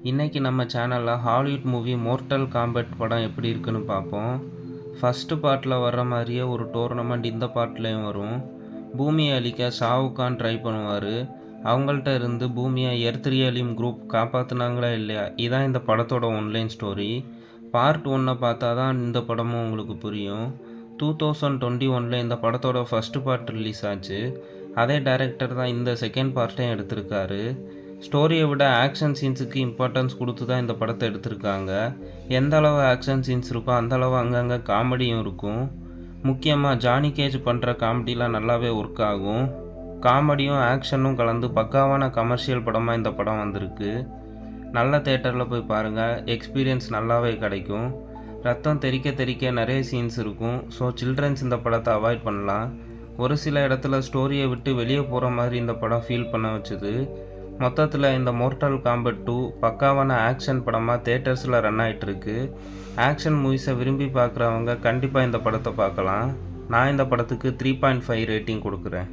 இன்றைக்கி நம்ம சேனலில் ஹாலிவுட் மூவி மோர்ட்டல் காம்பட் படம் எப்படி இருக்குன்னு பார்ப்போம். ஃபஸ்ட்டு பார்ட்டில் வர்ற மாதிரியே ஒரு டோர்னமெண்ட் இந்த பார்ட்லேயும் வரும். பூமியை அழிக்க ஷாவுக்கான் ட்ரை பண்ணுவார். அவங்கள்ட்ட இருந்து பூமியை எர்த்ரியலிம் குரூப் காப்பாற்றுனாங்களா இல்லையா, இதான் இந்த படத்தோட ஒன்லைன் ஸ்டோரி. பார்ட் 1 பார்த்தா தான் இந்த படமும் உங்களுக்கு புரியும். 2021 இந்த படத்தோட ஃபஸ்ட்டு பார்ட் ரிலீஸ் ஆச்சு. அதே டைரக்டர் தான் இந்த செகண்ட் பார்ட்டையும் எடுத்திருக்காரு. ஸ்டோரியை விட ஆக்ஷன் சீன்ஸுக்கு இம்பார்ட்டன்ஸ் கொடுத்து தான் இந்த படத்தை எடுத்திருக்காங்க. எந்த அளவு ஆக்ஷன் சீன்ஸ் இருக்கோ அந்தளவு அங்கங்கே காமெடியும் இருக்கும். முக்கியமாக ஜானி கேஜ் பண்ணுற காமெடிலாம் நல்லாவே ஒர்க் ஆகும். காமெடியும் ஆக்ஷனும் கலந்து பக்காவான கமர்ஷியல் படமாக இந்த படம் வந்திருக்கு. நல்ல தேட்டரில் போய் பாருங்கள், எக்ஸ்பீரியன்ஸ் நல்லாவே கிடைக்கும். ரத்தம் தெறிக்க தெறிக்க நிறைய சீன்ஸ் இருக்கும். ஸோ சில்ட்ரன்ஸ் இந்த படத்தை அவாய்ட் பண்ணலாம். ஒரு சில இடத்துல ஸ்டோரியை விட்டு வெளியே போகிற மாதிரி இந்த படம் ஃபீல் பண்ண வச்சுது. மொத்தத்தில் இந்த மோர்ட்டல் காம்பட் 2 பக்காவான ஆக்ஷன் படமாக தேட்டர்ஸில் ரன் ஆகிட்டுருக்கு. ஆக்ஷன் மூவிஸை விரும்பி பார்க்குறவங்க கண்டிப்பாக இந்த படத்தை பார்க்கலாம். நான் இந்த படத்துக்கு 3.5 ரேட்டிங் கொடுக்குறேன்.